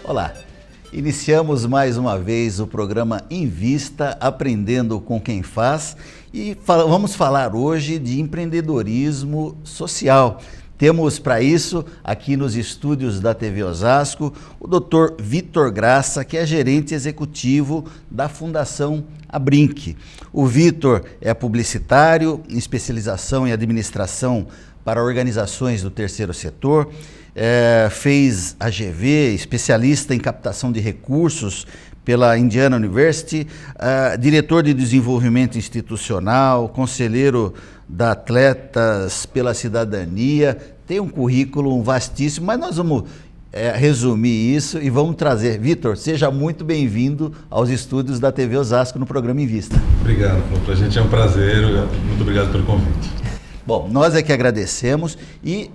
Olá, iniciamos mais uma vez o programa Invista, aprendendo com quem faz, e vamos falar hoje de empreendedorismo social. Temos para isso, aqui nos estúdios da TV Osasco, o Dr. Vitor Graça, que é gerente executivo da Fundação Abrinq. O Vitor é publicitário, em especialização em administração para organizações do terceiro setor, fez AGV, especialista em captação de recursos pela Indiana University, diretor de desenvolvimento institucional, conselheiro da Atletas pela Cidadania, tem um currículo vastíssimo, mas nós vamos resumir isso e vamos trazer. Vitor, seja muito bem-vindo aos estúdios da TV Osasco no programa Invista. Obrigado, para a gente é um prazer, muito obrigado pelo convite. Bom, nós é que agradecemos e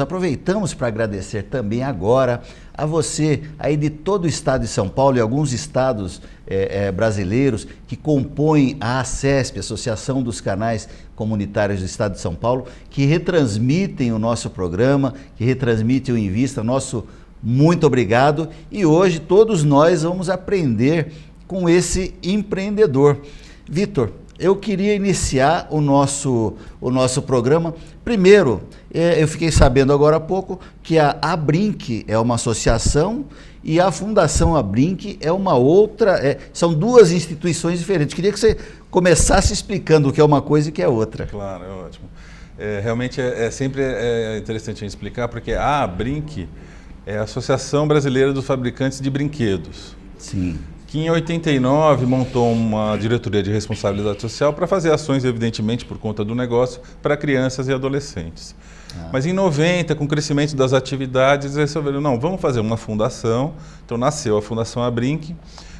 aproveitamos para agradecer também agora a você aí de todo o estado de São Paulo e alguns estados brasileiros que compõem a ACESP, Associação dos Canais Comunitários do Estado de São Paulo, que retransmitem o nosso programa, que retransmitem o Invista. Nosso muito obrigado, e hoje todos nós vamos aprender com esse empreendedor. Vitor, eu queria iniciar o nosso programa. Primeiro, eu fiquei sabendo agora há pouco que a Abrinq é uma associação e a Fundação Abrinq é uma outra, são duas instituições diferentes. Queria que você começasse explicando o que é uma coisa e o que é outra. Claro, é ótimo. Realmente sempre interessante a gente explicar, porque a Abrinq é a Associação Brasileira dos Fabricantes de Brinquedos. Sim. Que em 89 montou uma diretoria de responsabilidade social para fazer ações, evidentemente, por conta do negócio, para crianças e adolescentes. Mas em 90, com o crescimento das atividades, eles resolveram, não, vamos fazer uma fundação. Então nasceu a Fundação Abrinq,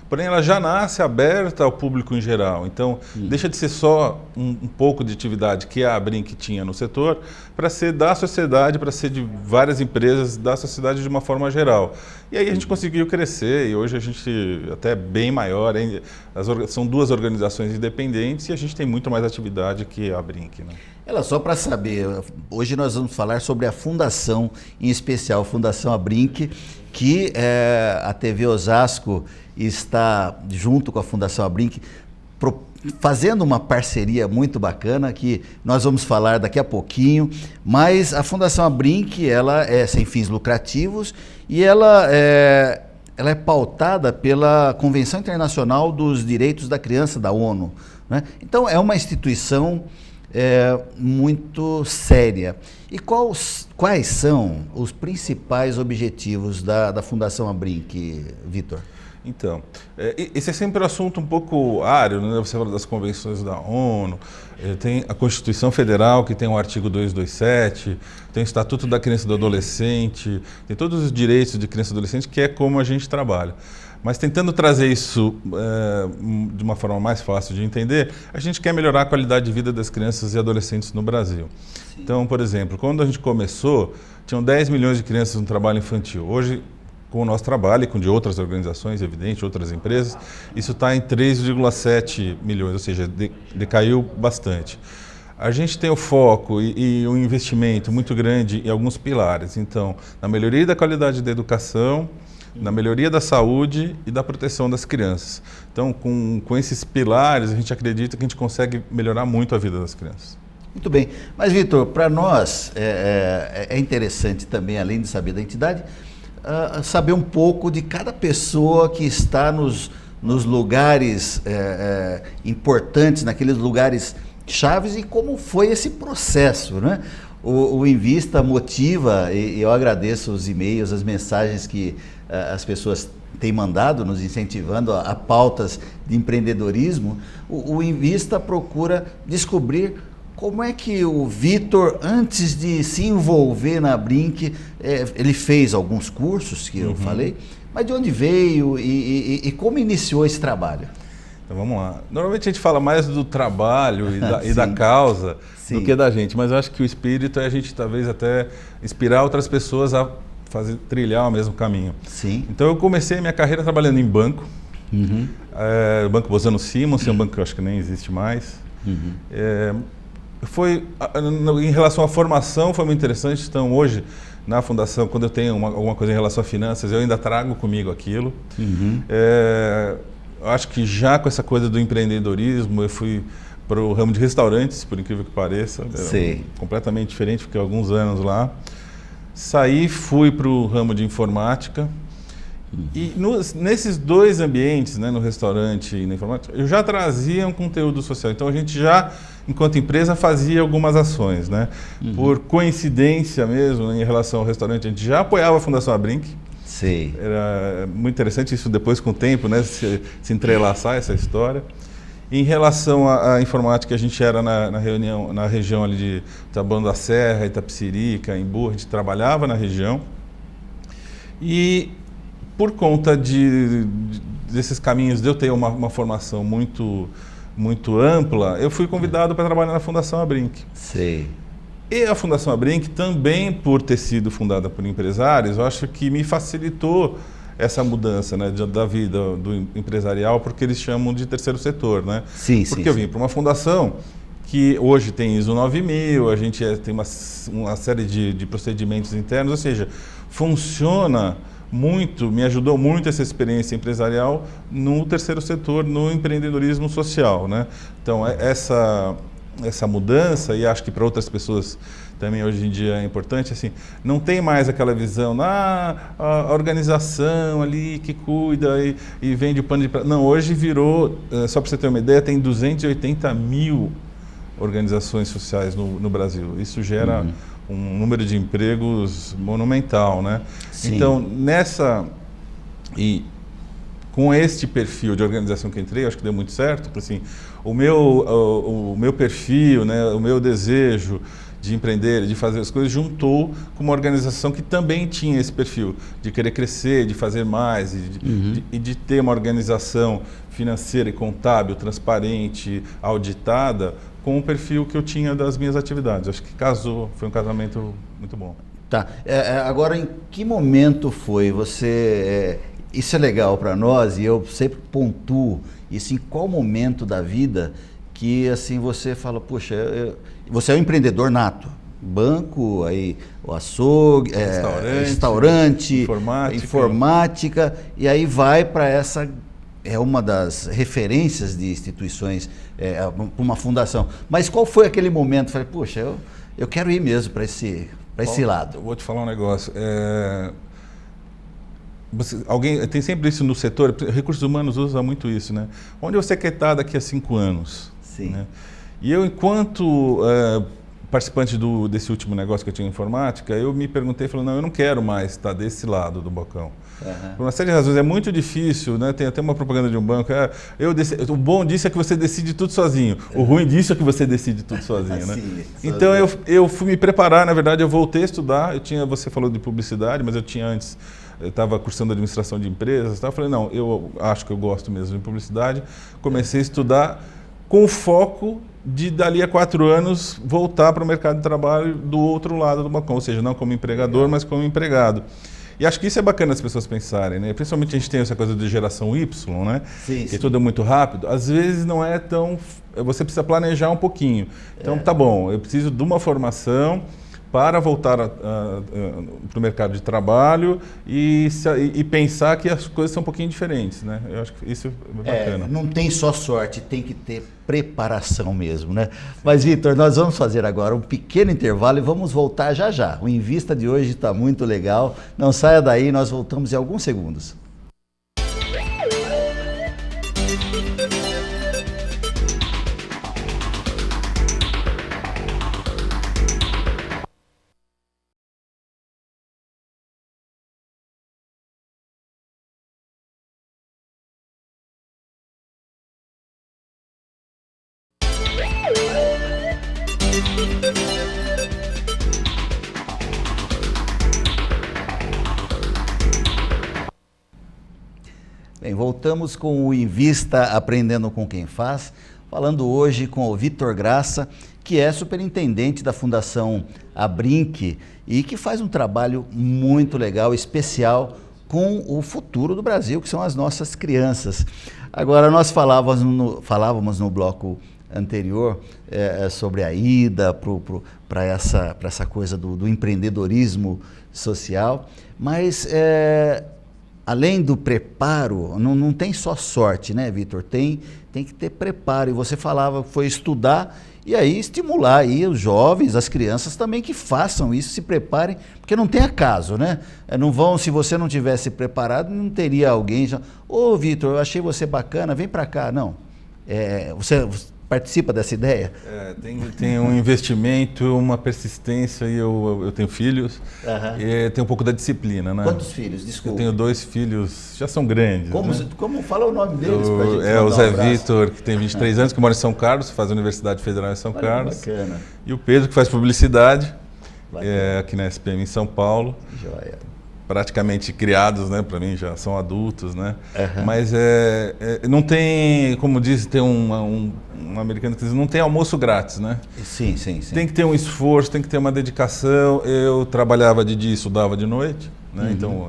porém ela já nasce aberta ao público em geral. Então deixa de ser só um pouco de atividade que a Abrinq tinha no setor, para ser da sociedade, para ser de várias empresas da sociedade de uma forma geral. E aí a gente conseguiu crescer e hoje a gente até é bem maior, são duas organizações independentes e a gente tem muito mais atividade que a Abrinq, né? Só para saber, hoje nós vamos falar sobre a fundação, em especial a Fundação Abrinq, que a TV Osasco está junto com a Fundação Abrinq fazendo uma parceria muito bacana que nós vamos falar daqui a pouquinho, mas a Fundação Abrinq, ela é sem fins lucrativos e ela é pautada pela Convenção Internacional dos Direitos da Criança da ONU, né? Então é uma instituição muito séria. E quais são os principais objetivos da Fundação Abrinq, Vitor? Então, esse é sempre um assunto um pouco árido, né? Você fala das convenções da ONU, tem a Constituição Federal, que tem o artigo 227, tem o Estatuto da Criança e do Adolescente, tem todos os direitos de criança e adolescente, que é como a gente trabalha. Mas tentando trazer isso de uma forma mais fácil de entender, a gente quer melhorar a qualidade de vida das crianças e adolescentes no Brasil. Sim. Então, por exemplo, quando a gente começou, tinham 10 milhões de crianças no trabalho infantil. Hoje, com o nosso trabalho e com de outras organizações, evidente, outras empresas, isso está em 3,7 milhões, ou seja, decaiu bastante. A gente tem o foco e um investimento muito grande em alguns pilares. Então, na melhoria da qualidade da educação, na melhoria da saúde e da proteção das crianças. Então, com esses pilares, a gente acredita que a gente consegue melhorar muito a vida das crianças. Muito bem. Mas, Vitor, para nós é interessante também, além de saber da entidade, saber um pouco de cada pessoa que está nos lugares importantes, naqueles lugares chaves, e como foi esse processo, né? O Invista motiva, e eu agradeço os e-mails, as mensagens que as pessoas têm mandado, nos incentivando a pautas de empreendedorismo. O Invista procura descobrir como é que o Vitor, antes de se envolver na Abrinq, ele fez alguns cursos que eu falei, mas de onde veio e como iniciou esse trabalho? Então vamos lá. Normalmente a gente fala mais do trabalho e da causa do que da gente, mas eu acho que o espírito é a gente talvez até inspirar outras pessoas a trilhar o mesmo caminho. Sim. Então eu comecei minha carreira trabalhando em banco, O Banco Bozano Simons, é um banco que eu acho que nem existe mais. Em relação à formação, foi muito interessante. Então, hoje, na Fundação, quando eu tenho alguma coisa em relação a finanças, eu ainda trago comigo aquilo. Eu acho que já com essa coisa do empreendedorismo, eu fui para o ramo de restaurantes, por incrível que pareça. Completamente diferente, fiquei alguns anos lá. Saí, fui para o ramo de informática. E nesses dois ambientes, né, no restaurante e na informática, eu já trazia um conteúdo social. Então a gente já, enquanto empresa, fazia algumas ações, né? Por coincidência mesmo, em relação ao restaurante, a gente já apoiava a Fundação Abrinq. Era muito interessante isso depois, com o tempo, né, se entrelaçar essa história. Em relação à informática, a gente era na região ali de Taboão da Serra, Itapecerica, Embu, a gente trabalhava na região. E por conta desses caminhos, de eu ter uma formação muito ampla, eu fui convidado para trabalhar na Fundação Abrinq. E a Fundação Abrinq, também por ter sido fundada por empresários, eu acho que me facilitou essa mudança, né, da vida do empresarial, porque eles chamam de terceiro setor, né? Porque eu vim para uma fundação que hoje tem ISO 9000, a gente tem uma série de procedimentos internos, ou seja, funciona muito, me ajudou muito essa experiência empresarial no terceiro setor, no empreendedorismo social, né? Então, essa mudança, e acho que para outras pessoas também hoje em dia é importante, assim, não tem mais aquela visão, a organização ali que cuida e vende o pano de prato. Não, hoje virou, só para você ter uma ideia, tem 280 mil organizações sociais no Brasil. Isso gera um número de empregos monumental, né? Então, com este perfil de organização que entrei, acho que deu muito certo, porque, assim, o meu perfil, né, o meu desejo de empreender, de fazer as coisas, juntou com uma organização que também tinha esse perfil de querer crescer, de fazer mais e de ter uma organização financeira e contábil, transparente, auditada, com o perfil que eu tinha das minhas atividades. Acho que casou, foi um casamento muito bom. Agora, em que momento foi você... Isso é legal para nós e eu sempre pontuo isso, em qual momento da vida que assim você fala, poxa, você é um empreendedor nato, banco, aí o açougue, restaurante, informática, e aí vai para essa, uma das referências de instituições, uma fundação. Mas qual foi aquele momento? Falei, poxa, eu quero ir mesmo para esse lado. Eu vou te falar um negócio. Alguém tem sempre isso no setor, recursos humanos usa muito isso, né? Onde você quer estar daqui a 5 anos? Né? E eu, enquanto participante desse último negócio que eu tinha em informática, eu me perguntei, falei, não, eu não quero mais estar desse lado do balcão. Por uma série de razões, é muito difícil, né? Tem até uma propaganda de um banco, o bom disso é que você decide tudo sozinho, o ruim disso é que você decide tudo sozinho, né? Então eu fui me preparar, na verdade eu voltei a estudar, você falou de publicidade, mas eu tinha antes... Eu estava cursando administração de empresas, eu falei, não, eu acho que eu gosto mesmo de publicidade. Comecei a estudar com o foco de, dali a 4 anos, voltar para o mercado de trabalho do outro lado do balcão, ou seja, não como empregador, mas como empregado. E acho que isso é bacana as pessoas pensarem, né? Principalmente a gente tem essa coisa de geração Y, né? Que tudo é muito rápido. Às vezes não é tão... Você precisa planejar um pouquinho. Então, tá bom, eu preciso de uma formação para voltar para o mercado de trabalho e pensar que as coisas são um pouquinho diferentes, né? Eu acho que isso é bacana. Não tem só sorte, tem que ter preparação mesmo, né? Mas, Vitor, nós vamos fazer agora um pequeno intervalo e vamos voltar já já. O Invista de hoje está muito legal. Não saia daí, nós voltamos em alguns segundos. Bem, voltamos com o Invista Aprendendo com Quem Faz, falando hoje com o Vitor Graça, que é superintendente da Fundação Abrinq e que faz um trabalho muito legal, especial com o futuro do Brasil, que são as nossas crianças. Agora, nós falávamos no bloco anterior sobre a ida para essa coisa do empreendedorismo social, mas além do preparo, não tem só sorte, né, Vitor? Tem que ter preparo. E você falava, foi estudar e aí estimular aí os jovens, as crianças também que façam isso, se preparem, porque não tem acaso, né? Não vão, se você não tivesse preparado, não teria alguém já, ô Vitor, eu achei você bacana, vem para cá. Não. Você participa dessa ideia? Tem um investimento, uma persistência, e eu tenho filhos, e tem um pouco da disciplina, né? Quantos filhos? Desculpa. Eu tenho 2 filhos, já são grandes. Como fala o nome deles pra gente o Zé Vitor, que tem 23 anos, que mora em São Carlos, faz a Universidade Federal em São Carlos. Bacana. E o Pedro, que faz publicidade, aqui na SPM em São Paulo. Joia. Praticamente criados, né, para mim já são adultos, né? Mas não tem, como diz, tem um americano que diz, não tem almoço grátis, né? Sim. Tem que ter um esforço, tem que ter uma dedicação. Eu trabalhava de dia e estudava de noite, né? Então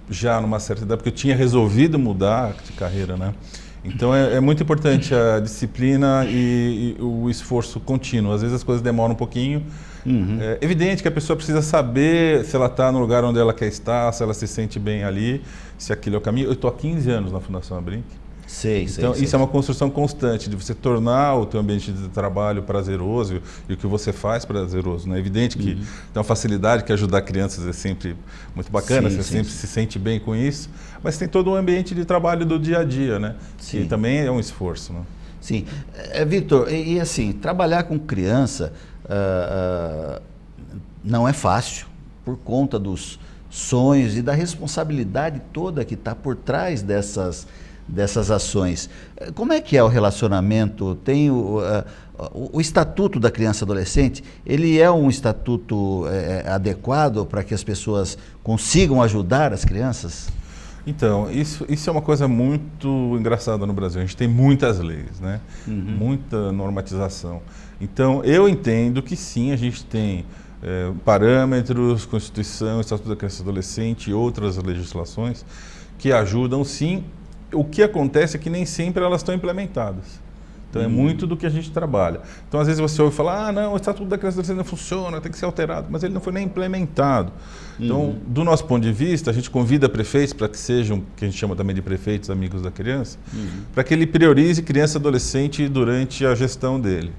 já numa certa idade, porque eu tinha resolvido mudar de carreira, né? Então é muito importante a disciplina e o esforço contínuo. Às vezes as coisas demoram um pouquinho. É evidente que a pessoa precisa saber se ela está no lugar onde ela quer estar, se ela se sente bem ali, se aquilo é o caminho. Eu estou há 15 anos na Fundação Abrinq. Então isso é uma construção constante de você tornar o teu ambiente de trabalho prazeroso e o que você faz prazeroso, né? É evidente que tem uma facilidade que ajudar crianças é sempre muito bacana, você sempre se sente bem com isso, mas tem todo um ambiente de trabalho do dia a dia, né? Que também é um esforço, né? Sim. Vitor, e assim, trabalhar com criança não é fácil por conta dos sonhos e da responsabilidade toda que está por trás dessas ações. Como é que é o relacionamento? Tem o Estatuto da Criança e Adolescente, ele é um estatuto adequado para que as pessoas consigam ajudar as crianças? Então, isso é uma coisa muito engraçada no Brasil. A gente tem muitas leis, né? Muita normatização. Então, eu entendo que sim, a gente tem parâmetros, Constituição, Estatuto da Criança e Adolescente e outras legislações que ajudam sim. O que acontece é que nem sempre elas estão implementadas. Então é muito do que a gente trabalha. Então às vezes você ouve falar, não, o Estatuto da Criança e Adolescente não funciona, tem que ser alterado, mas ele não foi nem implementado. Então, do nosso ponto de vista, a gente convida prefeitos para que sejam, que a gente chama também de prefeitos amigos da criança, para que ele priorize criança e adolescente durante a gestão dele.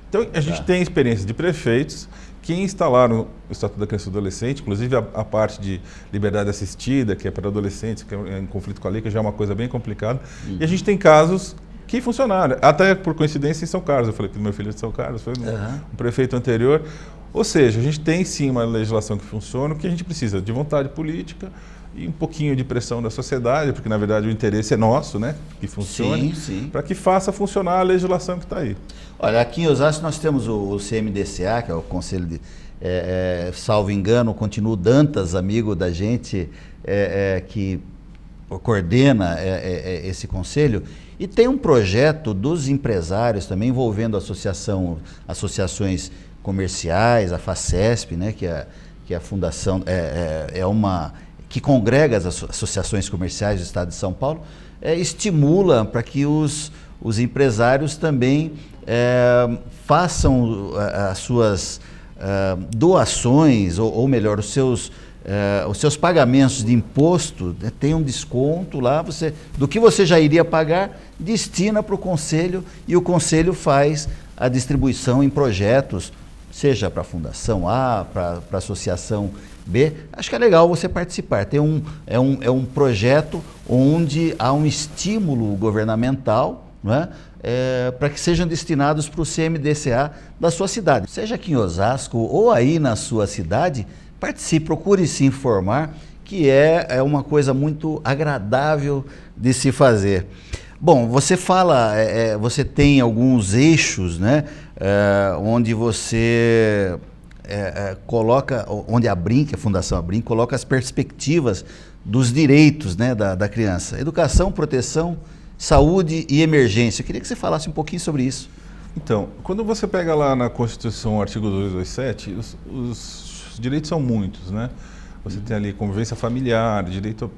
Então a gente tem experiência de prefeitos que instalaram o Estatuto da Criança e Adolescente, inclusive a parte de liberdade assistida, que é para adolescentes, que é em conflito com a lei, que já é uma coisa bem complicada. E a gente tem casos que funcionaram, até por coincidência em São Carlos. Eu falei que meu filho é de São Carlos, foi um prefeito anterior. Ou seja, a gente tem sim uma legislação que funciona, o que a gente precisa de vontade política e um pouquinho de pressão da sociedade, porque na verdade o interesse é nosso, né, que funcione, para que faça funcionar a legislação que está aí. Olha, aqui em Osasco nós temos o CMDCA, que é o Conselho de, salvo engano, continua o Dantas, amigo da gente, que coordena esse conselho, e tem um projeto dos empresários também envolvendo associações comerciais, a FACESP, né, que é a fundação, que congrega as associações comerciais do Estado de São Paulo, estimula para que os empresários também façam as suas doações, ou melhor, os seus pagamentos de imposto, né, tem um desconto lá, do que você já iria pagar, destina para o Conselho e o Conselho faz a distribuição em projetos, seja para a Fundação A, para a Associação B. Acho que é legal você participar. É um projeto onde há um estímulo governamental, não é? Para que sejam destinados para o CMDCA da sua cidade. Seja aqui em Osasco ou aí na sua cidade, participe, procure se informar, que é uma coisa muito agradável de se fazer. Bom, você fala, você tem alguns eixos, né, onde você coloca, onde a Abrinq, a Fundação Abrinq, coloca as perspectivas dos direitos, né, da criança. Educação, proteção, saúde e emergência. Eu queria que você falasse um pouquinho sobre isso. Então, quando você pega lá na Constituição, artigo 227, os direitos são muitos, né? você tem ali convivência familiar, direito...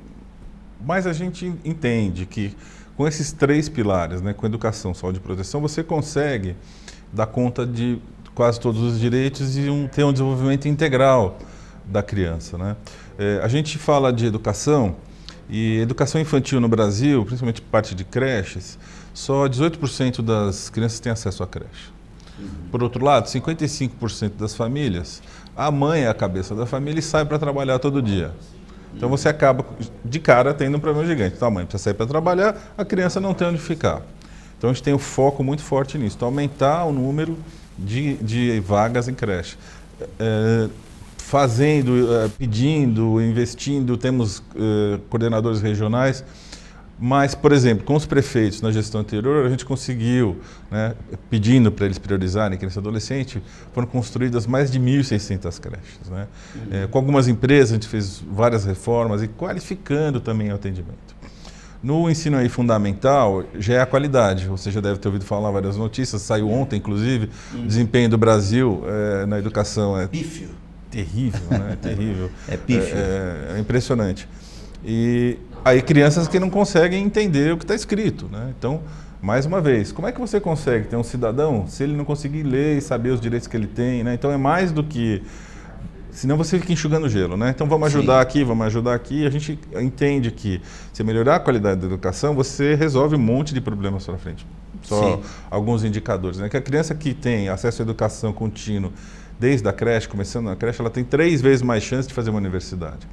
Mas a gente entende que com esses 3 pilares, né, com educação, saúde e proteção, você consegue dar conta de quase todos os direitos e ter um desenvolvimento integral da criança, né? A gente fala de educação, e educação infantil no Brasil, principalmente parte de creches, só 18% das crianças têm acesso à creche. Por outro lado, 55% das famílias, a mãe é a cabeça da família e sai para trabalhar todo dia. Então você acaba, de cara, tendo um problema gigante. Então a mãe precisa sair para trabalhar, a criança não tem onde ficar. Então a gente tem um foco muito forte nisso, então, aumentar o número de vagas em creche. Pedindo, investindo, temos coordenadores regionais, mas, por exemplo, com os prefeitos na gestão anterior, a gente conseguiu, né, pedindo para eles priorizarem criança e adolescente, foram construídas mais de 1.600 creches. Né? Com algumas empresas, a gente fez várias reformas e qualificando também o atendimento. No ensino aí fundamental, já é a qualidade. Você já deve ter ouvido falar várias notícias, saiu ontem, inclusive, o desempenho do Brasil na educação é pífio. Terrível, né? Terrível. É pífio. É impressionante. E aí crianças que não conseguem entender o que está escrito, né? Então, mais uma vez, como é que você consegue ter um cidadão se ele não conseguir ler e saber os direitos que ele tem, né? Então é mais do que... Senão você fica enxugando gelo, né? Então vamos ajudar aqui, vamos ajudar aqui. A gente entende que se melhorar a qualidade da educação, você resolve um monte de problemas para frente. Só alguns indicadores, né? Que a criança que tem acesso à educação contínua desde a creche, começando na creche, ela tem 3 vezes mais chance de fazer uma universidade.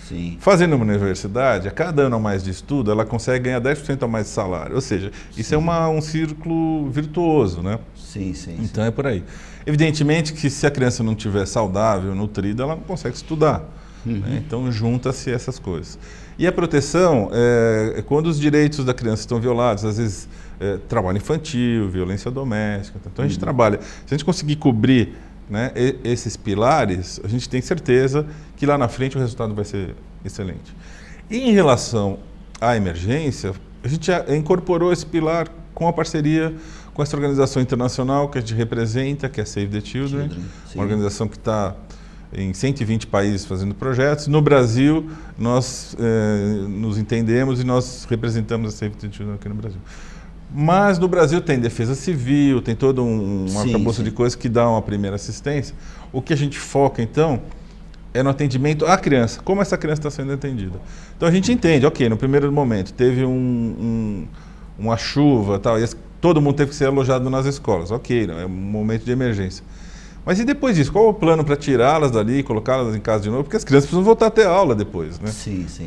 Sim. Fazendo uma universidade, a cada ano a mais de estudo, ela consegue ganhar 10% a mais de salário. Ou seja, isso é um círculo virtuoso, né? Sim. Então é por aí. Evidentemente que se a criança não estiver saudável, nutrida, ela não consegue estudar. Né? Então junta-se essas coisas. E a proteção é quando os direitos da criança estão violados, às vezes trabalho infantil, violência doméstica. Então a gente trabalha. Se a gente conseguir cobrir, né, esses pilares, a gente tem certeza que lá na frente o resultado vai ser excelente. E em relação à emergência, a gente já incorporou esse pilar com a parceria com essa organização internacional que a gente representa, que é Save the Children, uma organização que está em 120 países fazendo projetos. No Brasil, nós nos entendemos e nós representamos a Save the Children aqui no Brasil. Mas no Brasil tem defesa civil, tem todo um arcabouço de coisas que dá uma primeira assistência. O que a gente foca, então, é no atendimento à criança, como essa criança está sendo atendida. Então a gente entende, ok, no primeiro momento teve uma chuva, tal, e todo mundo teve que ser alojado nas escolas, ok, é um momento de emergência. Mas e depois disso, qual é o plano para tirá-las dali e colocá-las em casa de novo? Porque as crianças precisam voltar a ter aula depois, né?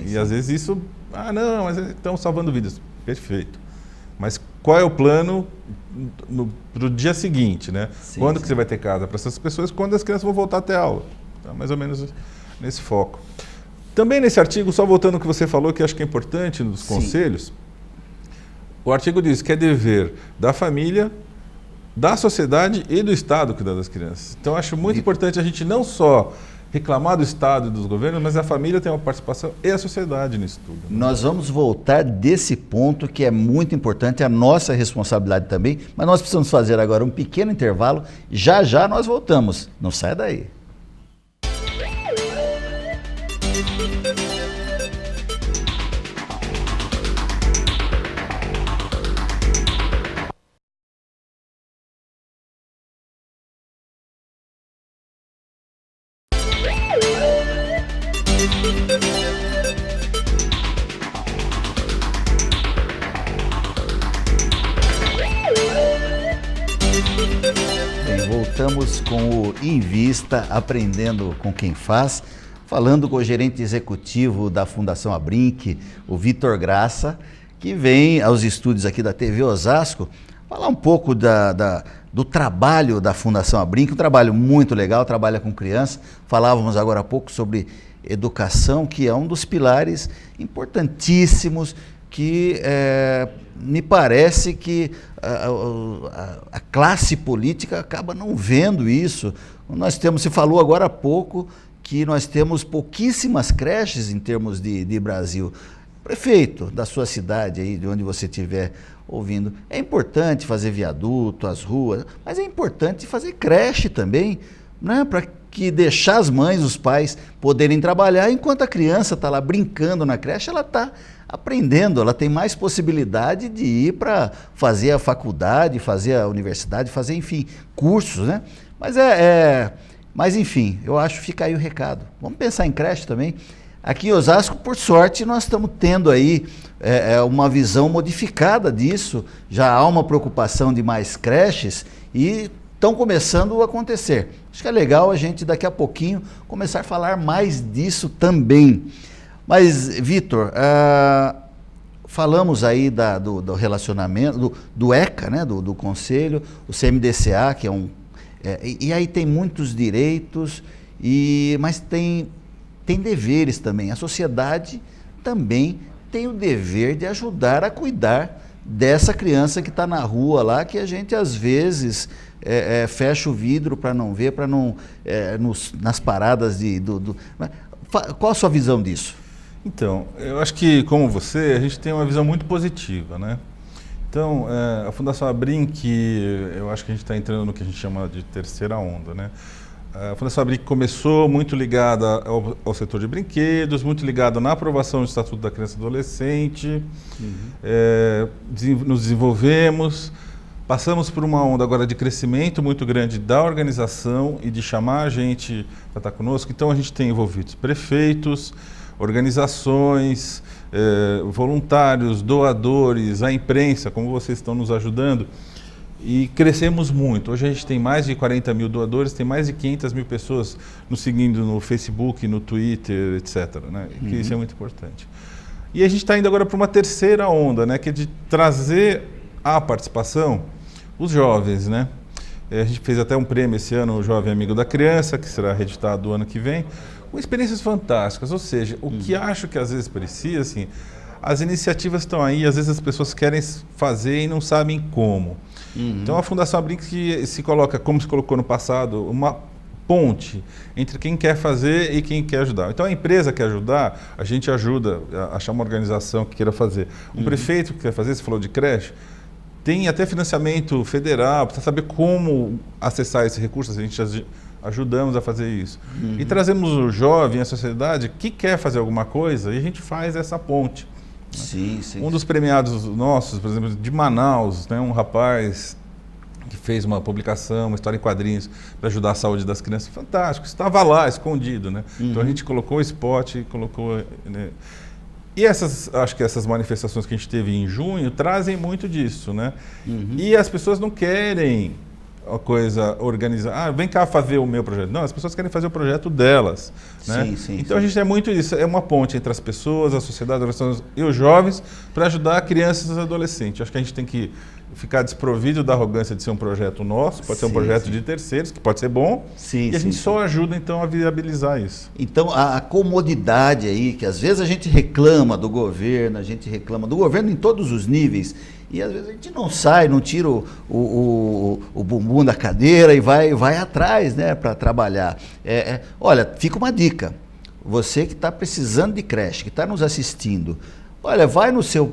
E às vezes isso, não, mas estão salvando vidas. Perfeito. Mas qual é o plano para o dia seguinte, né? Quando que você vai ter casa para essas pessoas? Quando as crianças vão voltar a ter aula. Então, mais ou menos nesse foco. Também nesse artigo, só voltando ao que você falou, que acho que é importante nos conselhos, o artigo diz que é dever da família, da sociedade e do Estado cuidar das crianças. Então, acho muito importante a gente não só reclamar do Estado e dos governos, mas a família tem uma participação e a sociedade nisso tudo. Né? Nós vamos voltar desse ponto que é muito importante, a nossa responsabilidade também, mas nós precisamos fazer agora um pequeno intervalo, já já nós voltamos, não sai daí. Voltamos com o Invista, aprendendo com quem faz, falando com o gerente executivo da Fundação Abrinq, o Vitor Graça, que vem aos estúdios aqui da TV Osasco, falar um pouco do trabalho da Fundação Abrinq, um trabalho muito legal, trabalha com crianças. Falávamos agora há pouco sobre educação, que é um dos pilares importantíssimos, que me parece que a classe política acaba não vendo isso. Você falou agora há pouco que nós temos pouquíssimas creches em termos de Brasil. Prefeito da sua cidade, aí, de onde você estiver ouvindo, é importante fazer viaduto, as ruas, mas é importante fazer creche também, né? Para que deixar as mães, os pais poderem trabalhar, enquanto a criança está lá brincando na creche, ela está aprendendo, ela tem mais possibilidade de ir para fazer a faculdade, fazer a universidade, fazer, enfim, cursos, né? Mas enfim, eu acho que fica aí o recado. Vamos pensar em creche também. Aqui em Osasco, por sorte, nós estamos tendo aí uma visão modificada disso, já há uma preocupação de mais creches e estão começando a acontecer. Acho que é legal a gente daqui a pouquinho começar a falar mais disso também. Mas, Vitor, falamos aí do relacionamento, do ECA, né, do Conselho, o CMDCA, que é e aí tem muitos direitos, mas tem deveres também. A sociedade também tem o dever de ajudar a cuidar dessa criança que está na rua lá, que a gente às vezes fecha o vidro para não ver, para não nas paradas Qual a sua visão disso? Então, eu acho que, como você, a gente tem uma visão muito positiva, né? Então, a Fundação Abrinq, eu acho que a gente está entrando no que a gente chama de terceira onda, né? A Fundação Abrinq começou muito ligada ao setor de brinquedos, muito ligada na aprovação do Estatuto da Criança e Adolescente, nos desenvolvemos, passamos por uma onda agora de crescimento muito grande da organização e de chamar a gente para estar conosco. Então, a gente tem envolvidos prefeitos, organizações, voluntários, doadores, a imprensa, como vocês estão nos ajudando, e crescemos muito. Hoje a gente tem mais de 40 mil doadores, tem mais de 500 mil pessoas nos seguindo no Facebook, no Twitter, etc., né? Que isso é muito importante. E a gente está indo agora para uma terceira onda, né? Que é de trazer à participação os jovens, né? A gente fez até um prêmio esse ano, o Jovem Amigo da Criança, que será reeditado o ano que vem, com experiências fantásticas. Ou seja, o que acho que às vezes precisa, assim, as iniciativas estão aí, às vezes as pessoas querem fazer e não sabem como. Então a Fundação Abrinq se coloca, como se colocou no passado, uma ponte entre quem quer fazer e quem quer ajudar. Então a empresa quer ajudar, a gente ajuda a achar uma organização que queira fazer. Um prefeito que quer fazer, você falou de creche, tem até financiamento federal, para saber como acessar esse recurso, a gente ajudamos a fazer isso. E trazemos o jovem, a sociedade, que quer fazer alguma coisa, e a gente faz essa ponte. Sim. Um dos premiados nossos, por exemplo, de Manaus, né, um rapaz que fez uma publicação, uma história em quadrinhos para ajudar a saúde das crianças, fantástico, estava lá, escondido, né? Então a gente colocou o spot, colocou... Né? E acho que essas manifestações que a gente teve em junho trazem muito disso, né? E as pessoas não querem a coisa organizada. Vem cá fazer o meu projeto. Não, as pessoas querem fazer o projeto delas, né? Então a gente é muito isso, é uma ponte entre as pessoas, a sociedade, e os jovens para ajudar crianças e adolescentes. Acho que a gente tem que ficar desprovido da arrogância de ser um projeto nosso, pode ser um projeto de terceiros, que pode ser bom, e a gente só ajuda então a viabilizar isso. Então a comodidade aí, que às vezes a gente reclama do governo, em todos os níveis, e às vezes a gente não sai, não tira o bumbum da cadeira e vai atrás, né, para trabalhar. Olha, fica uma dica, você que está precisando de creche, que está nos assistindo, olha,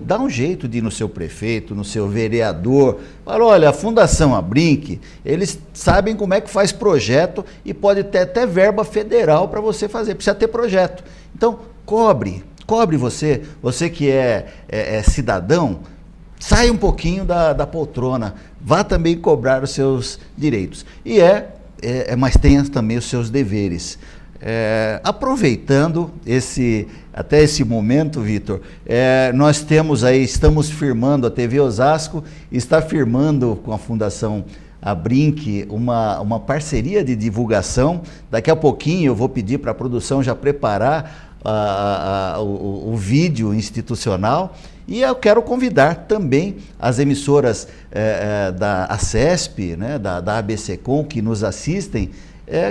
dá um jeito de ir no seu prefeito, no seu vereador, fala, olha, a Fundação Abrinq, eles sabem como é que faz projeto e pode ter até verba federal para você fazer, precisa ter projeto. Então, cobre você que é cidadão, sai um pouquinho da poltrona, vá também cobrar os seus direitos. Mas tenha também os seus deveres. Aproveitando até esse momento, Vitor, nós estamos firmando, a TV Osasco está firmando com a Fundação Abrinq uma parceria de divulgação. Daqui a pouquinho eu vou pedir para a produção já preparar o vídeo institucional. E eu quero convidar também as emissoras da ACESP, né, da ABCCom, que nos assistem,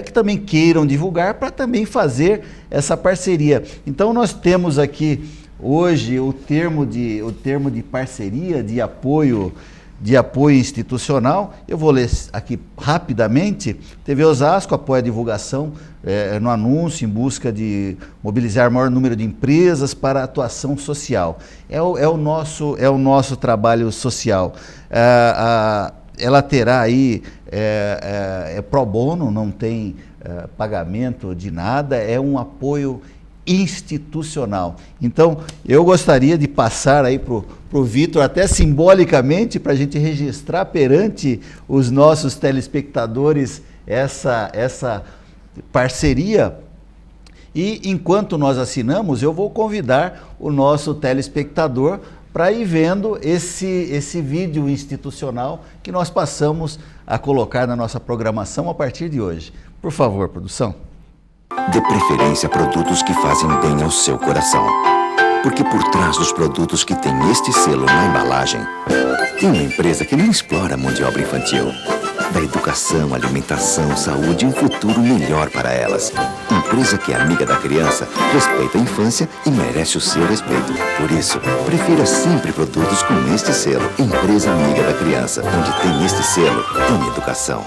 que também queiram divulgar para também fazer essa parceria. Então nós temos aqui hoje o termo de parceria, de apoio institucional. Eu vou ler aqui rapidamente. TV Osasco apoia a divulgação no anúncio em busca de mobilizar o maior número de empresas para a atuação social. É o nosso trabalho social. Ela terá aí pro bono, não tem pagamento de nada, é um apoio institucional. Então, eu gostaria de passar aí para o Vitor, até simbolicamente, para a gente registrar perante os nossos telespectadores essa parceria. E enquanto nós assinamos, eu vou convidar o nosso telespectador para ir vendo esse vídeo institucional que nós passamos a colocar na nossa programação a partir de hoje. Por favor, produção. Dê preferência a produtos que fazem bem ao seu coração. Porque por trás dos produtos que têm este selo na embalagem, tem uma empresa que não explora a mão de obra infantil. Da educação, alimentação, saúde e um futuro melhor para elas. Empresa que é amiga da criança, respeita a infância e merece o seu respeito. Por isso, prefira sempre produtos com este selo. Empresa amiga da criança, onde tem este selo, tem educação.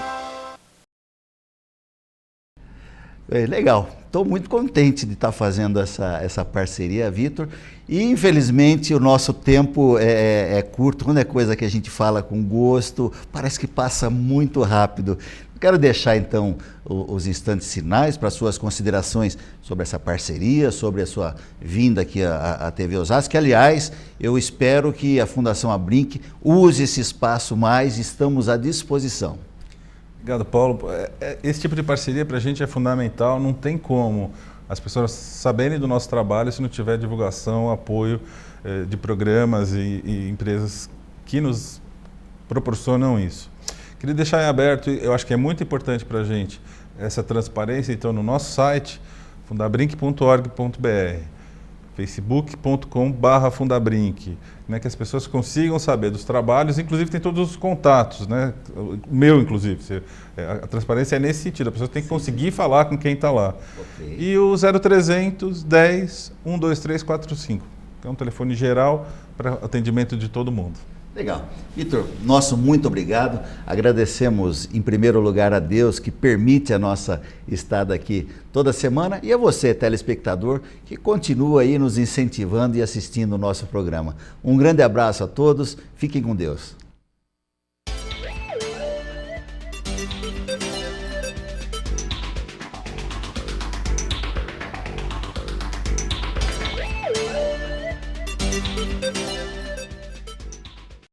Legal, estou muito contente de estar fazendo essa parceria, Vitor, e infelizmente o nosso tempo é curto. Quando é coisa que a gente fala com gosto, parece que passa muito rápido. Quero deixar então os instantes finais para suas considerações sobre essa parceria, sobre a sua vinda aqui à TV Osasco, que aliás eu espero que a Fundação Abrinq use esse espaço mais, estamos à disposição. Obrigado, Paulo. Esse tipo de parceria para a gente é fundamental, não tem como as pessoas saberem do nosso trabalho se não tiver divulgação, apoio de programas e empresas que nos proporcionam isso. Queria deixar em aberto, eu acho que é muito importante para a gente essa transparência, então no nosso site, fundabrinq.org.br, facebook.com/fundabrinq, né, que as pessoas consigam saber dos trabalhos, inclusive tem todos os contatos, né, o meu inclusive, a transparência é nesse sentido, a pessoa tem que conseguir falar com quem está lá. Okay. E o 0300 10 12345, que é um telefone geral para atendimento de todo mundo. Legal. Vitor, nosso muito obrigado. Agradecemos em primeiro lugar a Deus que permite a nossa estada aqui toda semana e a você, telespectador, que continua aí nos incentivando e assistindo o nosso programa. Um grande abraço a todos, fiquem com Deus.